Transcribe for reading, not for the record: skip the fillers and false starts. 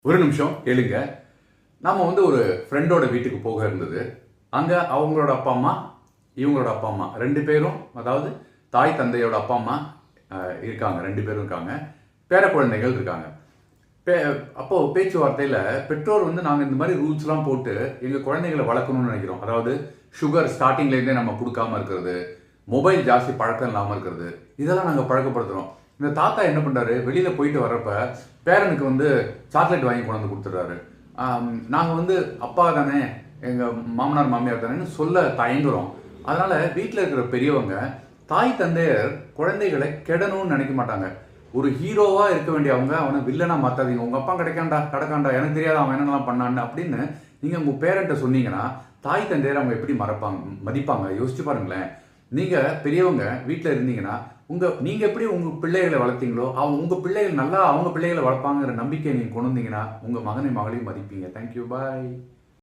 ஒரு நிமிஷம் கேளுங்க. நாம ஒரு ஃப்ரெண்டோட வீட்டுக்கு போக இருந்தது. அங்க அவங்களோட அப்பா அம்மா, இவங்களோட அப்பா அம்மா 2 பேரும், அதாவது தாய் தந்தையோட அப்பா அம்மா இருக்காங்க. 2 பேரும் இருக்காங்க. பேர குழந்தைகள் இருக்காங்க. அப்போ பேச்சுவார்த்தையில பெற்றோர் நாங்க இந்த மாதிரி ரூல்ஸ்லாம் போட்டு எங்க குழந்தைகளை வளர்க்கணும்னு நினைக்கிறோம். அதாவது சுகர் ஸ்டார்டிங்ல இருந்தே நம்ம கொடுக்காம இருக்கிறது, மொபைல் ஜாஸ்தி பழக்கம் இல்லாமல் இருக்கிறது, இதெல்லாம் நாங்கள் பழக்கப்படுத்துறோம். இந்த தாத்தா என்ன பண்றாரு, வெளியில போயிட்டு வர்றப்ப பேரனுக்கு சாக்லேட் வாங்கி கொண்டு வந்து கொடுத்துட்றாரு. நாங்கள் அப்பா தானே, எங்க மாமனார் மாமியார் தானேன்னு சொல்ல தயங்குறோம். அதனால வீட்டில் இருக்கிற பெரியவங்க, தாய் தந்தையர் குழந்தைகளை கெடணும்னு நினைக்க மாட்டாங்க. ஒரு ஹீரோவா இருக்க வேண்டிய அவங்க அவனை வில்லனா மாத்தாதீங்க, உங்க அப்பா கிடைக்காண்டா எனக்கு தெரியாது அவன் என்னெல்லாம் பண்ணான்னு அப்படின்னு நீங்க உங்க பேரண்ட்டை சொன்னீங்கன்னா தாய் தந்தையர் அவங்க எப்படி மதிப்பாங்க? யோசிச்சு பாருங்களேன். நீங்க பெரியவங்க வீட்டில் இருந்தீங்கன்னா நீங்க எப்படி உங்க பிள்ளைகளை வளர்த்தீங்களோ உங்க பிள்ளைகள் நல்லா அவங்க பிள்ளைகளை வளர்ப்பாங்கிற நம்பிக்கை நீங்க கொண்டு வந்தீங்கன்னா உங்க மகனை மகளையும் மதிப்பீங்க. தேங்க்யூ, பாய்.